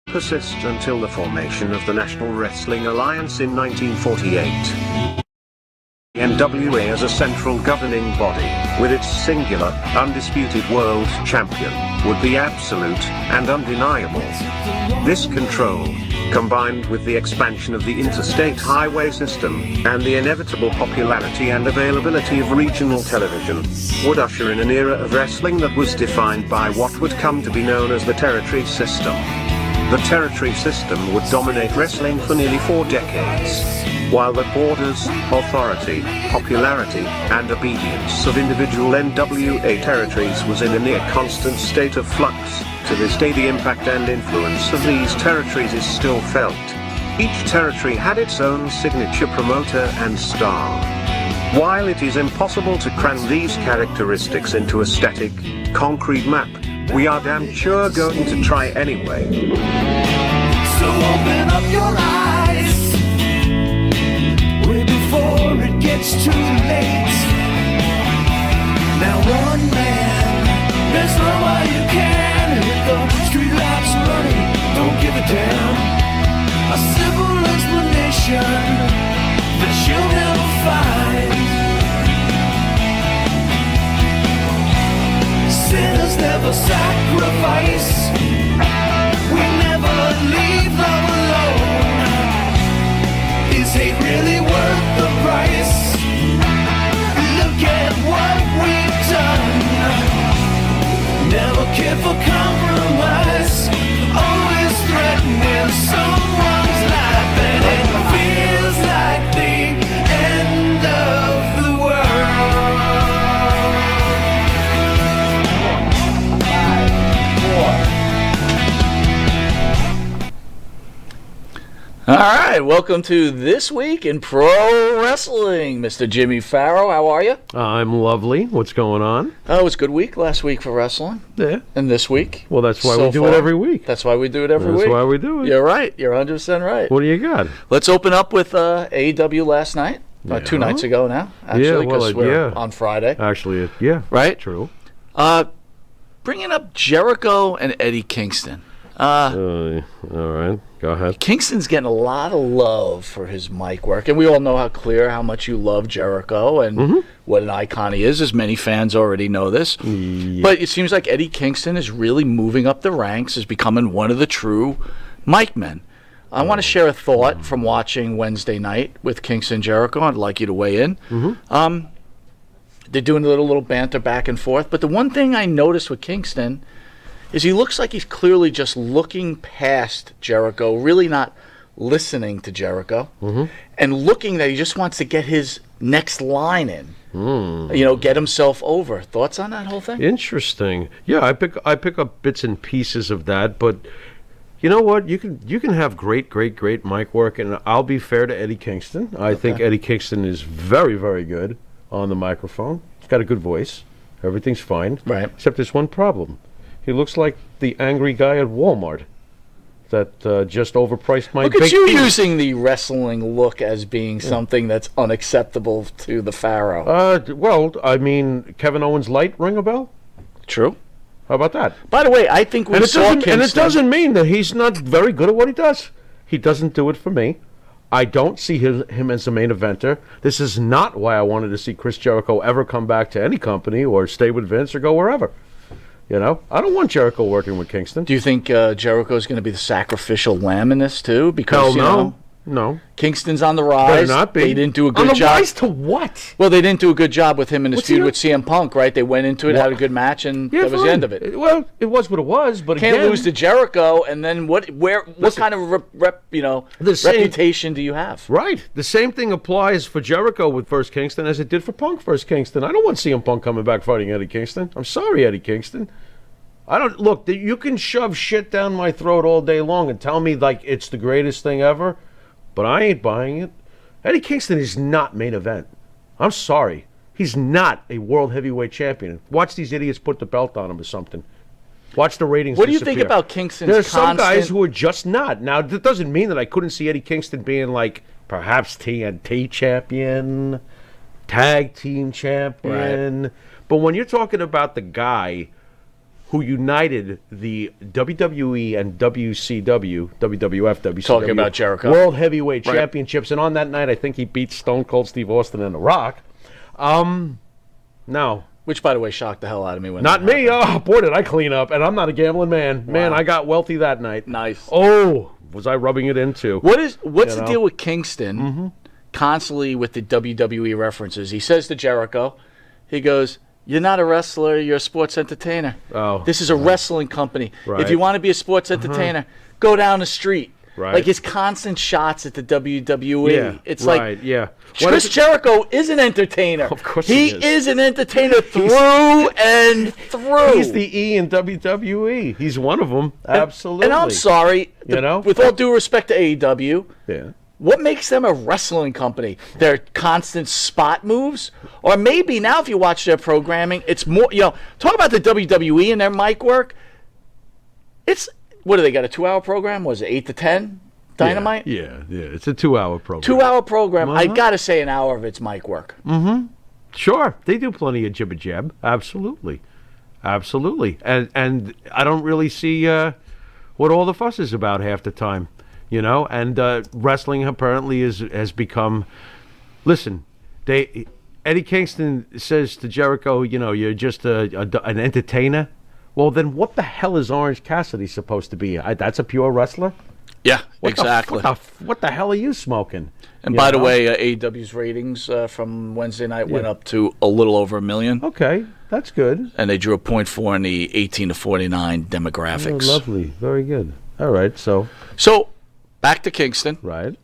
persist until the formation of the National Wrestling Alliance in 1948. The NWA as a central governing body, with its singular, undisputed world champion, would be absolute and undeniable. This control, combined with the expansion of the interstate highway system, and the inevitable popularity and availability of regional television, would usher in an era of wrestling that was defined by what would come to be known as the territory system. The territory system would dominate wrestling for nearly 4 decades. While the borders, authority, popularity, and obedience of individual NWA territories was in a near constant state of flux, to this day the impact and influence of these territories is still felt. Each territory had its own signature promoter and star. While it is impossible to cram these characteristics into a static, concrete map, we are damn sure going to try anyway. So open up your eyes way before it gets too late. Now one man, there's no way you can. And if the streetlights are running, don't give a damn. A simple explanation that you'll never find. Sinners never sacrifice. We never leave love alone. Is hate really worth the price? Look at what we've done. Never care for compromise. Always threatening someone's life. And it feels like the end of the world. All right, welcome to This Week in Pro Wrestling. Mr. Jimmy Farrow, how are you? I'm lovely. What's going on? Oh, it was a good week last week for wrestling. Yeah. And this week. Well, that's why so we do far. it every week. That's why we do it every week. That's why we do it. You're right. You're 100% right. What do you got? Let's open up with AEW last night. 2 nights ago now, actually, because we're on Friday. Actually, yeah. Right? True. Bringing up Jericho and Eddie Kingston. All right. Go ahead. Kingston's getting a lot of love for his mic work, and we all know how much you love Jericho and what an icon he is, as many fans already know this. Yeah. But it seems like Eddie Kingston is really moving up the ranks, is becoming one of the true mic men. I want to share a thought from watching Wednesday night with Kingston and Jericho. I'd like you to weigh in. They're doing a little banter back and forth, but the one thing I noticed with Kingston is he looks like he's clearly just looking past Jericho, really not listening to Jericho, and looking that he just wants to get his next line in, get himself over. Thoughts on that whole thing? Interesting. Yeah, I pick up bits and pieces of that, but you know what? You can have great mic work, and I'll be fair to Eddie Kingston. I think Eddie Kingston is very, very good on the microphone. He's got a good voice. Everything's fine. Right. Except there's one problem. He looks like the angry guy at Walmart that just overpriced my Look at baked you beans. using the wrestling look as being something that's unacceptable to the Pharaoh. Well, I mean, Kevin Owens Light ring a bell? True. How about that? By the way, I think we saw Kingston. And it doesn't mean that he's not very good at what he does. He doesn't do it for me. I don't see him as a main eventer. This is not why I wanted to see Chris Jericho ever come back to any company or stay with Vince or go wherever. You know, I don't want Jericho working with Kingston. Do you think Jericho is going to be the sacrificial lamb in this too? Because no. Kingston's on the rise. Better not be. They didn't do a good on the job. rise to what? Well, they didn't do a good job with him in his What's feud he with CM Punk, right? They went into it, had a good match, and that was the end of it. Well, it was what it was, but Can't again, lose to Jericho, and then what kind of reputation do you have? Right. The same thing applies for Jericho with First Kingston as it did for Punk First Kingston. I don't want CM Punk coming back fighting Eddie Kingston. I'm sorry, Eddie Kingston. Look, you can shove shit down my throat all day long and tell me like it's the greatest thing ever, but I ain't buying it. Eddie Kingston is not main event. I'm sorry. He's not a world heavyweight champion. Watch these idiots put the belt on him or something. Watch the ratings What do you disappear. think about Kingston's There's some guys who are just not. Now, that doesn't mean that I couldn't see Eddie Kingston being like perhaps TNT champion, tag team champion. Right. But when you're talking about the guy who united the WWE and WCW, WWF, WCW. Talking about Jericho. World Heavyweight Right. Championships. And on that night, I think he beat Stone Cold Steve Austin and The Rock. No. Which, by the way, shocked the hell out of me when Not that me. happened. Oh, boy, did I clean up. And I'm not a gambling man. Man, Wow. I got wealthy that night. Nice. Oh, was I rubbing it into? What's You the know? deal with Kingston constantly with the WWE references? He says to Jericho, he goes, "You're not a wrestler, you're a sports entertainer. Oh. This is a wrestling company. Right. If you want to be a sports entertainer, go down the street." Right. Like his constant shots at the WWE. Yeah, It's right, like yeah. What Chris is it- Jericho is an entertainer. Of course he he is. is an entertainer through and through. He's the E in WWE. He's one of them. Absolutely. And I'm sorry, You know? with all due respect to AEW, Yeah. what makes them a wrestling company? Their constant spot moves? Or maybe now if you watch their programming, it's more, talk about the WWE and their mic work. It's, what do they got, a 2-hour program? Was it 8 to 10? Dynamite? Yeah. It's a 2-hour program. 2-hour program. I got to say an hour of it's mic work. Sure, they do plenty of jibber jab. Absolutely. And I don't really see what all the fuss is about half the time, And wrestling apparently has become. Listen, Eddie Kingston says to Jericho, you're just an entertainer. Well, then what the hell is Orange Cassidy supposed to be? That's a pure wrestler. Yeah, What exactly. What the hell are you smoking? And by the way, AEW's ratings from Wednesday night went up to a little over 1 million. Okay, that's good. And they drew a 0.4 in the 18 to 49 demographics. Oh, lovely, very good. All right, so back to Kingston. right.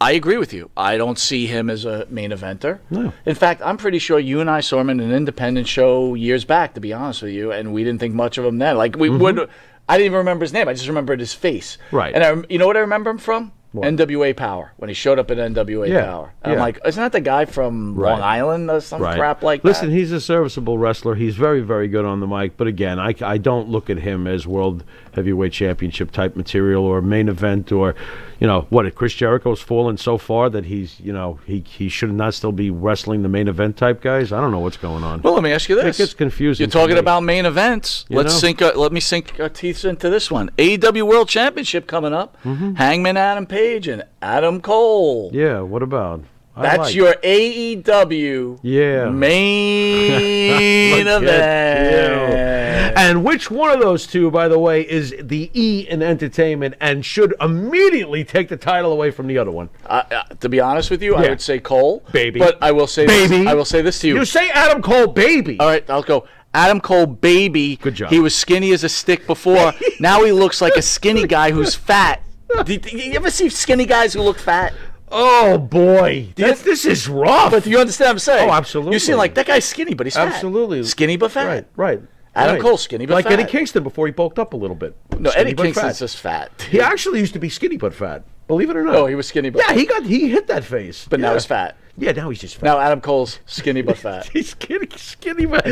I agree with you. I don't see him as a main eventer. No. In fact, I'm pretty sure you and I saw him in an independent show years back, to be honest with you, and we didn't think much of him then. Like, we would. I didn't even remember his name. I just remembered his face. Right. And you know what I remember him from? What? NWA Power, when he showed up at NWA Yeah, Power. And I'm yeah. like, isn't that the guy from Right. Long Island or some Right. crap like Listen, that? he's a serviceable wrestler. He's very, very good on the mic. But again, I don't look at him as World Heavyweight Championship type material or main event or, if Chris Jericho's fallen so far that he's, he should not still be wrestling the main event type guys. I don't know what's going on. Well, let me ask you this. It gets confusing. You're talking to me. about main events. You Let me sink our teeth into this one. AEW World Championship coming up. Hangman Adam Page and Adam Cole. Yeah, what about? That's your AEW Yeah. main Look at event. And which one of those two, by the way, is the E in entertainment and should immediately take the title away from the other one? To be honest with you, I Yeah. would say Cole. Baby. But I will say Baby. This, I will say this to you. You say Adam Cole, baby. All right, I'll go. Adam Cole, baby. Good job. He was skinny as a stick before. Now he looks like a skinny guy who's fat. Do you ever see skinny guys who look fat? Oh boy, this is rough. But you understand what I'm saying? Oh, absolutely. You see, like, that guy's skinny, but he's fat. Absolutely. Skinny but fat. Right. Adam Cole, skinny but like fat. Eddie Kingston before he bulked up a little bit. No, Skinny Eddie but Kingston's fat. just fat. He actually used to be skinny but fat. Believe it or not. Oh, he was skinny but Yeah, fat. he hit that phase. But now Yeah. he's fat. Yeah, now he's just fat. Now Adam Cole's skinny but fat. He's skinny but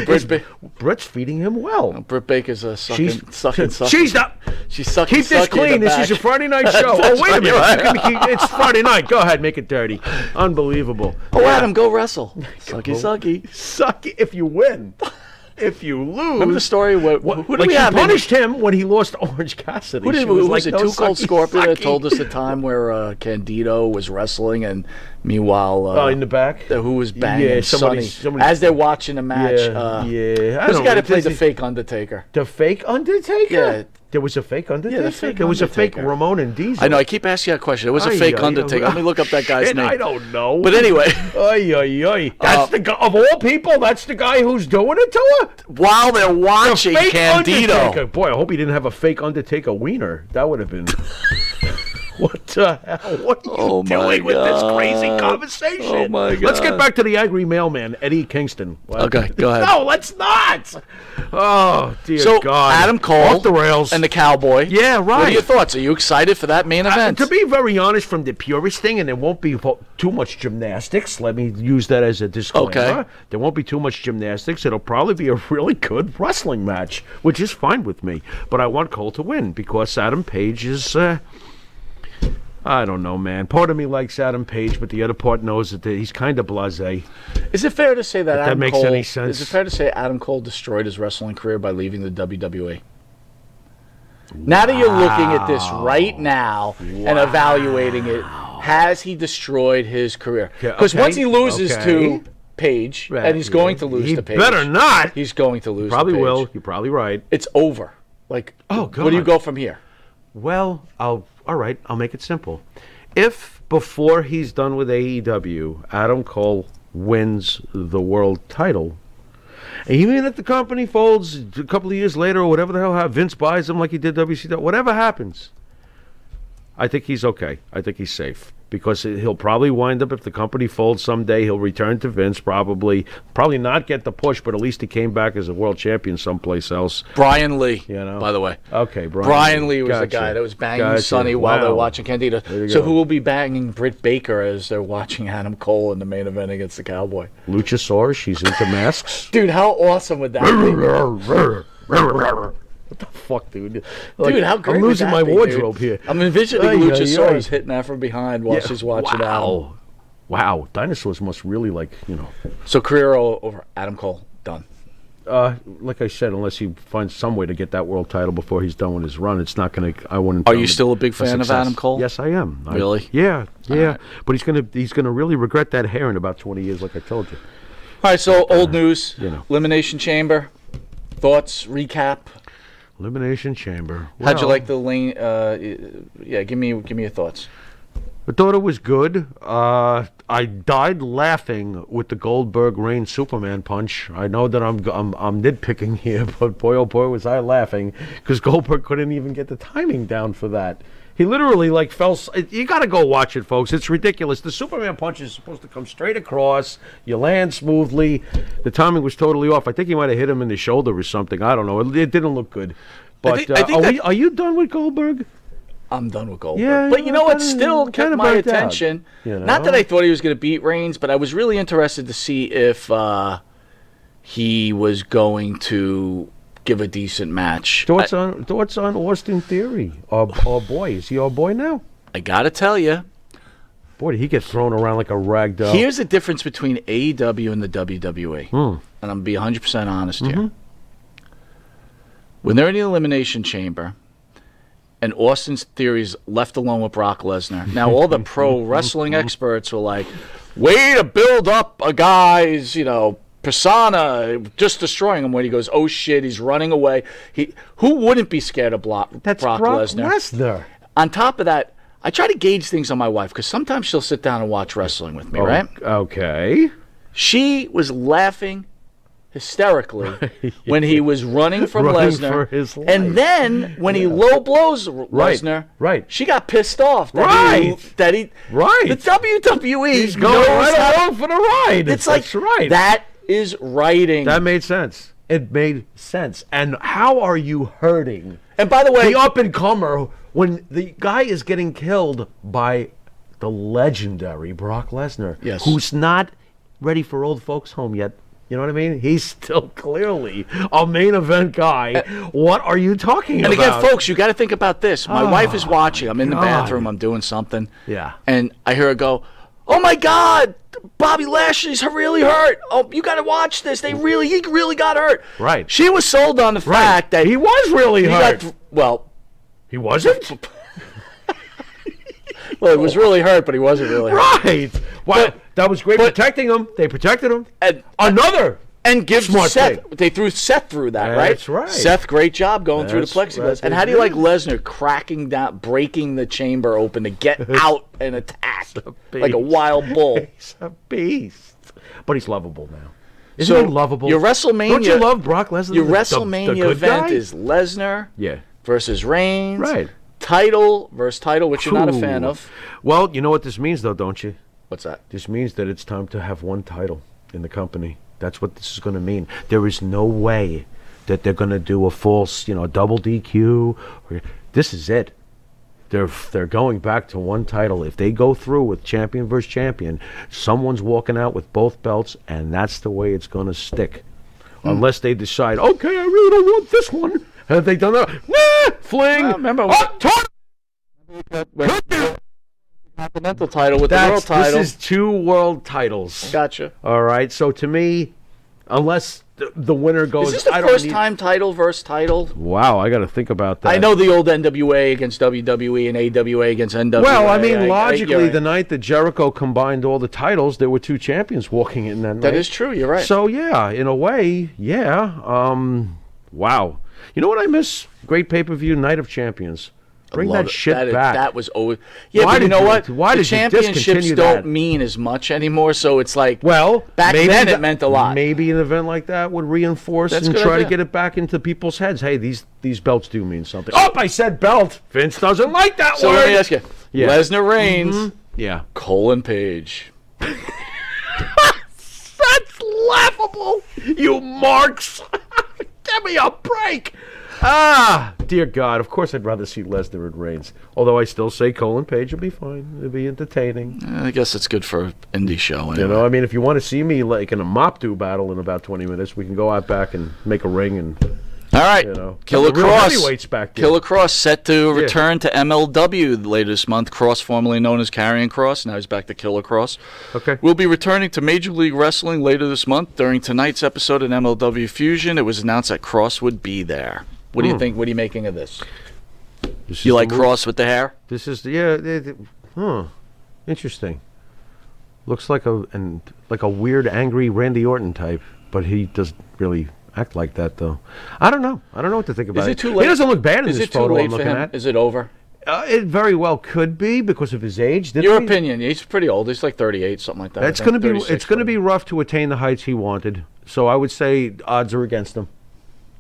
Britt's feeding him well. Britt Baker's sucking. She's not. She's sucking. Keep this sucking in clean. the This back. is a Friday night show. That's Oh, wait a right, minute. you're right. It's Friday night. Go ahead, make it dirty. Unbelievable. Oh, Adam, go wrestle. Sucky. Suck it if you win. If you lose. Remember the story? Who did like we he have? punished him when he lost Orange Cassidy. Who did, She was like, it? "No Too Cold sucky, Scorpio that sucky." told us the time where Candido was wrestling, and meanwhile, in the back? who was banging somebody- Sonny as they're watching the match. Yeah. Who's the guy that played the fake Undertaker? The fake Undertaker? Yeah. There was a fake Undertaker? Yeah, the fake There was a fake Undertaker. Ramon and Diesel. I know. I keep asking that question. It was a Ay, fake ay, Undertaker. ay. Let me look up that guy's Shit, name. I don't know. But anyway, Ay, ay, ay. That's the guy, of all people, that's the guy who's doing it to her? while they're watching Fake Candido, Undertaker. Boy, I hope he didn't have a fake Undertaker wiener. That would have been... What the hell? What are you Oh, my doing with this God. crazy conversation? Oh, my Let's get God. back to the angry mailman, Eddie Kingston. What? Okay, go ahead. No, let's not. Oh, dear so God. Adam Cole Off the rails. and the Cowboy. Yeah, What are right. your thoughts? Are you excited for that main event? To be very honest, from the purest thing, and there won't be too much gymnastics. Let me use that as a disclaimer. Okay. There won't be too much gymnastics. It'll probably be a really good wrestling match, which is fine with me. But I want Cole to win because Adam Page is... I don't know, man. Part of me likes Adam Page, but the other part knows that he's kind of blasé. Is it fair to say that Adam makes Cole, any sense. Is it fair to say Adam Cole destroyed his wrestling career by leaving the WWE? Now that you're looking at this right now and evaluating it, has he destroyed his career? Because once he loses to Page, and he's going to lose to Page. He better not. He's going to lose Probably to Page. will. You're probably right. It's over. Like, Oh, God. where do you go from here? Well, all right, I'll make it simple. If before he's done with AEW, Adam Cole wins the world title, and even if the company folds a couple of years later or whatever the hell, Vince buys him like he did WCW, whatever happens, I think he's okay. I think he's safe. Because he'll probably wind up, if the company folds someday, he'll return to Vince, probably not get the push, but at least he came back as a world champion someplace else. Brian Lee, by the way. Okay, Brian Lee was the guy that was banging Sonny while they're watching Candido. So who will be banging Britt Baker as they're watching Adam Cole in the main event against the Cowboy? Luchasaurus, she's into masks. Dude, how awesome would that be? What the fuck, dude? Dude, how great I'm losing would my that be, wardrobe dude? here. I'm envisioning Luchasaurus hitting that from behind while she's watching Adam. Wow, dinosaurs must really So career over, Adam Cole, done. Like I said, unless he finds some way to get that world title before he's done with his run, it's not going to. I wouldn't. Are you still a big fan of Adam Cole? Yes, I am. Really? Yeah. Right. But he's gonna really regret that hair in about 20 years, like I told you. All right. So old news. Elimination Chamber. Thoughts. Recap. Elimination Chamber. How'd you like the lane? Give me your thoughts. I thought it was good. I died laughing with the Goldberg Reigns Superman punch. I know that I'm nitpicking here, but boy oh boy was I laughing because Goldberg couldn't even get the timing down for that. He literally fell. You got to go watch it, folks. It's ridiculous. The Superman punch is supposed to come straight across. You land smoothly. The timing was totally off. I think he might have hit him in the shoulder or something. I don't know. It didn't look good. But are you done with Goldberg? I'm done with Goldberg. Yeah, but you know what? Still kept my attention. Not that I thought he was going to beat Reigns, but I was really interested to see if he was going to give a decent match. Thoughts on Austin Theory? Our boy. Is he our boy now? I got to tell you. Boy, did he get thrown around like a rag doll. Here's the difference between AEW and the WWE. And I'm going to be 100% honest here. When they're in the Elimination Chamber, and Austin's Theory's left alone with Brock Lesnar. Now, all the pro wrestling experts were like, way to build up a guy's, persona, just destroying him when he goes, oh, shit, he's running away. Who wouldn't be scared of Brock Lesnar? On top of that, I try to gauge things on my wife, because sometimes she'll sit down and watch wrestling with me, right? Okay. She was laughing hysterically when he was running from Lesnar, and then when he low blows Lesnar, she got pissed off that he the WWE going right along for the ride. It's that is writing. That made sense. It made sense. And how are you hurting? And by the way, the up and comer when the guy is getting killed by the legendary Brock Lesnar, who's not ready for old folks home yet. You know what I mean? He's still clearly a main event guy. What are you talking about? And again, folks, you got to think about this. My wife is watching. I'm in the bathroom. I'm doing something. Yeah. And I hear her go, oh, my God, Bobby Lashley's really hurt. Oh, you got to watch this. He really got hurt. Right. She was sold on the fact that he was really hurt. He wasn't? Well, he was really hurt, but he wasn't really hurt. Right. Wow. That was great protecting him. They protected him. And give Seth. They threw Seth through that, right? That's right. Seth, great job going through the plexiglass. And how do you like Lesnar cracking down, breaking the chamber open to get out and attack like a wild bull? He's a beast. But he's lovable now. Isn't he lovable? Your WrestleMania. Don't you love Brock Lesnar? Your WrestleMania event is Lesnar versus Reigns. Right. Title versus title, which you're not a fan of. Well, you know what this means, though, don't you? What's that? This means that it's time to have one title in the company. That's what this is going to mean. There is no way that they're going to do a false, double DQ. This is it. They're going back to one title. If they go through with champion versus champion, someone's walking out with both belts, and that's the way it's going to stick. Unless they decide, okay, I really don't want this one. Have they done that? Nah, fling. Remember, Intercontinental title with the world title. This is 2 world titles. Gotcha. All right. So to me, unless the winner goes, Is this the first time title versus title? Wow, I got to think about that. I know the old NWA against WWE and AWA against NWA. Well, I mean, logically, right. the night that Jericho combined all the titles, there were 2 champions walking in that night. That is true. You're right. So, yeah, in a way, yeah. Wow. You know what I miss? Great pay-per-view, Night of Champions. Bring that shit back. That was always. Yeah, Why but you know what? Why the did you championships discontinue don't that? mean as much anymore, so it's like. Well, back then it meant a lot. Maybe an event like that would reinforce That's and a good try to idea. get it back into people's heads. Hey, these belts do mean something. Oh, I said belt. Vince doesn't like that So word. let me ask you: Yeah. Lesnar Reigns, Yeah. Colin Page. That's laughable, you marks. Give me a break. Ah, dear God. Of course I'd rather see Lesnar and Reigns. Although I still say Colin Page will be fine. It'll be entertaining. I guess it's good for an indie show. Anyway. You know, I mean, if you want to see me like in a mop-do battle in about 20 minutes, we can go out back and make a ring and, All right, you know. Killer the real Cross. heavyweights back there. Killer Cross set to return to MLW later this month. Cross, formerly known as Karrion Cross, now he's back to Killer Cross. Okay. Will be returning to Major League Wrestling later this month. During tonight's episode of MLW Fusion, it was announced that Cross would be there. What do you think? What are you making of this? This You is like the move. Cross with the hair? This is interesting. Looks like a weird, angry Randy Orton type, but he doesn't really act like that, though. I don't know. I don't know what to think about Is it too late? He doesn't look bad in Is this it too photo late I'm for looking him? at. Is it over? It very well could be because of his age. Your opinion? He's pretty old. He's like 38, something like that. It's going to be rough to attain the heights he wanted. So I would say odds are against him.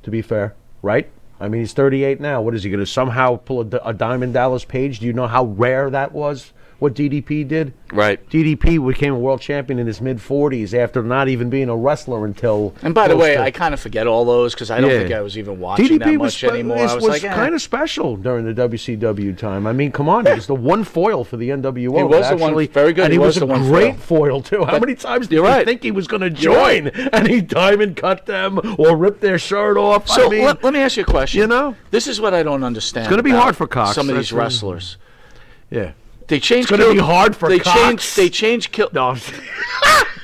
To be fair, right? I mean, he's 38 now. What is he going to somehow pull a Diamond Dallas Page? Do you know how rare that was? What DDP did? Right. DDP became a world champion in his mid-40s after not even being a wrestler until. And by the close way, to- I kind of forget all those because I don't Yeah. think I was even watching DDP that was, much anymore. I was like, kind of special during the WCW time. I mean, come on, he was the one foil for the NWO. He was the one- very good. And He he was was the a one great foil. foil too. How many times did you're you right. think he was going to You're join? right. And he diamond cut them or rip their shirt off. So I mean, let me ask you a question. you know? This is what I don't understand. It's gonna be about hard for Cox. Some of these That's what- wrestlers. yeah. They changed. It's gonna be hard for they Cox. They changed. No,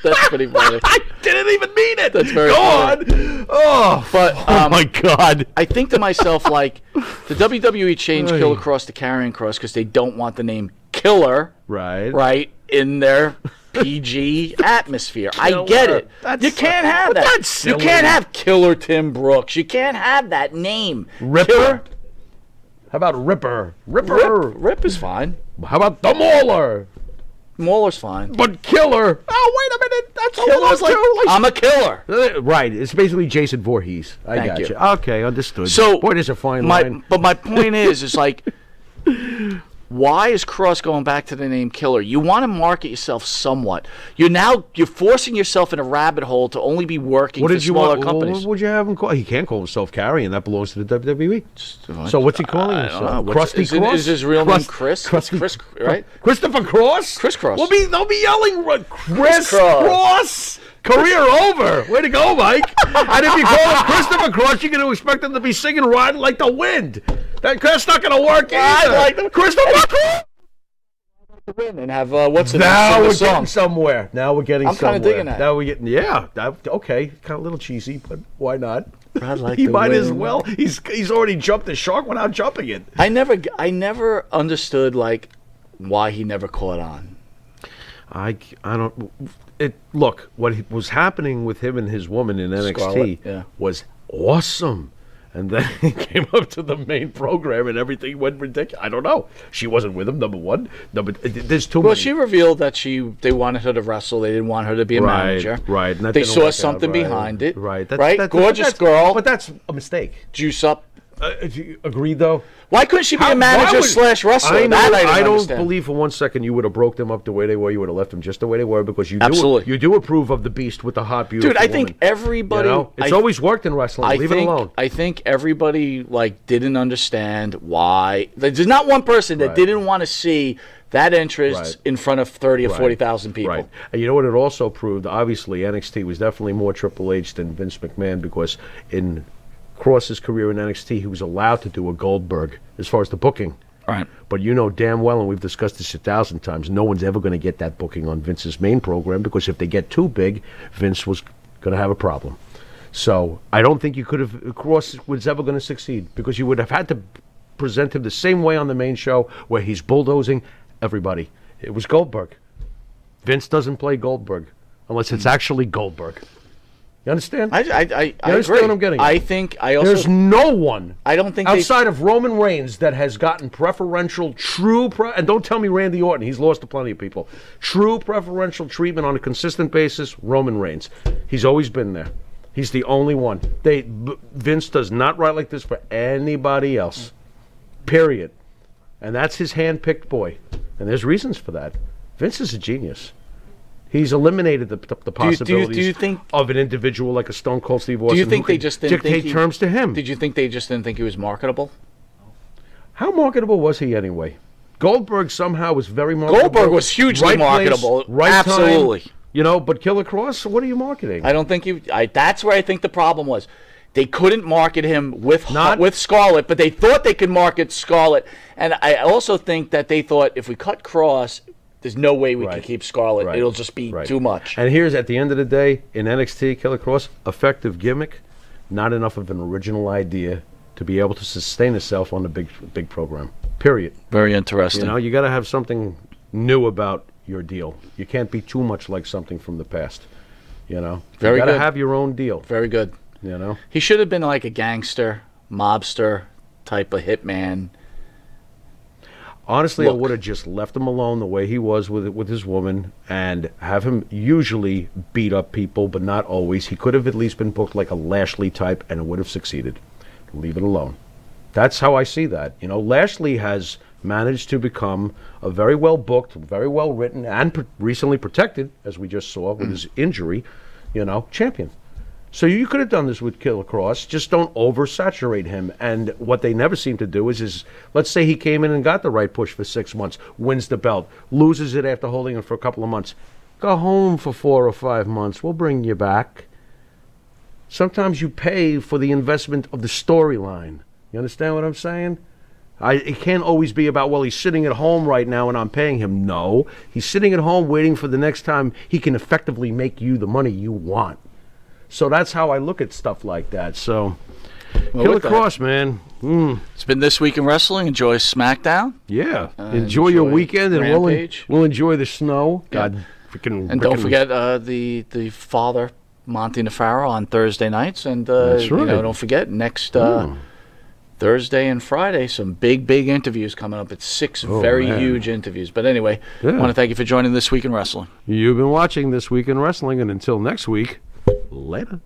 That's pretty funny. I didn't even mean it. That's very Go funny. on. Oh, But oh my God. I think to myself, like, the WWE changed Killer Cross to Karrion Cross because they don't want the name Killer, right, in their PG atmosphere. I get it. You can't have that. that's You silly. can't have Killer Tim Brooks. You can't have that name. Ripper. Killer. How about Ripper? Ripper. Rip is fine. How about the Mauler? Mauler's fine. But Killer. Oh, wait a minute. That's a Killer's like, little too. I'm a killer. Right. It's basically Jason Voorhees. I Thank got you. you. Okay, understood. So, boy, there's a fine line. But my point is like, why is Cross going back to the name Killer? You want to market yourself somewhat. You're forcing yourself in a rabbit hole to only be working What for did you smaller want? companies. What would you have him call? He can't call himself Carrion. That belongs to the WWE. So what's he calling I don't himself? know. Krusty Is Cross? his real name Chris? Chris, right? Christopher Cross? Chris Cross. They'll be yelling Chris Cross. Cross. Career over. Way to go, Mike. And if you call him Christopher Cross, you're going to expect him to be singing Riding Like the Wind. That's not going to work either. like them. Christopher Cross. Win and have what's the Now name we're of the song? getting somewhere. Now we're getting I'm somewhere. kinda digging that. Now we're getting, okay. Kind of a little cheesy, but why not? Ride like He the might as wind. well. He's already jumped the shark without jumping it. I never understood like why he never caught on. I don't. Look, what was happening with him and his woman in NXT Scarlett, yeah. was awesome. And then he came up to the main program and everything went ridiculous. I don't know. She wasn't with him, number one. There's too Well, many. she revealed that they wanted her to wrestle. They didn't want her to be a manager. Right. And that They didn't saw work out, something right. behind it. Right. Gorgeous girl. But that's a mistake. Juice up. Do you agree, though? Why couldn't she be How- a manager why would- / wrestler? I, know, That I I don't understand. believe for one second you would have broke them up the way they were. You would have left them just the way they were because you Absolutely. you do approve of the beast with the hot, beautiful Dude, I think woman. everybody. You know? It's always worked in wrestling. Leave it alone. I think everybody like didn't understand why. There's not one person that Right. didn't want to see that entrance Right. in front of 30 or Right. 40,000 people. Right. And you know what it also proved? Obviously, NXT was definitely more Triple H than Vince McMahon because in Cross's career in NXT, he was allowed to do a Goldberg as far as the booking. Right. But you know damn well, and we've discussed this 1,000 times, no one's ever going to get that booking on Vince's main program, because if they get too big, Vince was going to have a problem. So I don't think you could have, Cross was ever going to succeed, because you would have had to present him the same way on the main show, where he's bulldozing everybody. It was Goldberg. Vince doesn't play Goldberg unless it's actually Goldberg. You understand? I You understand agree. what I'm getting at? I think I also. There's no one I don't think outside of Roman Reigns that has gotten preferential, and don't tell me Randy Orton. He's lost to plenty of people. True preferential treatment on a consistent basis, Roman Reigns. He's always been there. He's the only one. Vince does not write like this for anybody else. Period. And that's his hand-picked boy. And there's reasons for that. Vince is a genius. He's eliminated the possibilities do you think, of an individual like a Stone Cold Steve Austin. Do you think they just didn't dictate terms to him? Did you think they just didn't think he was marketable? How marketable was he anyway? Goldberg somehow was very marketable. Goldberg was hugely marketable. Right Absolutely. Time, you know, but Killer Cross, what are you marketing? I don't think he. That's where I think the problem was. They couldn't market him with Scarlett, but they thought they could market Scarlett. And I also think that they thought if we cut Cross, there's no way we can keep Scarlett. Right. It'll just be too much. And here's, at the end of the day, in NXT, Killer Cross, effective gimmick, not enough of an original idea to be able to sustain itself on a big program. Period. Very interesting. You know, you got to have something new about your deal. You can't be too much like something from the past. You know, you got to have your own deal. Very good. You know, he should have been like a gangster, mobster type of hitman. Honestly, I would have just left him alone the way he was with his woman, and have him usually beat up people, but not always. He could have at least been booked like a Lashley type, and it would have succeeded. Leave it alone. That's how I see that. You know, Lashley has managed to become a very well booked, very well written, and recently protected, as we just saw with his injury, you know, champion. So you could have done this with Killer Cross. Just don't oversaturate him. And what they never seem to do is let's say he came in and got the right push for 6 months, wins the belt, loses it after holding it for a couple of months. Go home for 4 or 5 months. We'll bring you back. Sometimes you pay for the investment of the storyline. You understand what I'm saying? It can't always be about, well, he's sitting at home right now and I'm paying him. No, he's sitting at home waiting for the next time he can effectively make you the money you want. So that's how I look at stuff like that. So, Killer Cross, man. It's been This Week in Wrestling. Enjoy SmackDown. Yeah. Enjoy your weekend, and we'll enjoy the snow. God, freaking. And don't forget the father, Monty Nefaro, on Thursday nights. And that's right. You know, don't forget next Thursday and Friday, some big interviews coming up. It's 6 very huge interviews. But anyway, I want to thank you for joining This Week in Wrestling. You've been watching This Week in Wrestling, and until next week, later.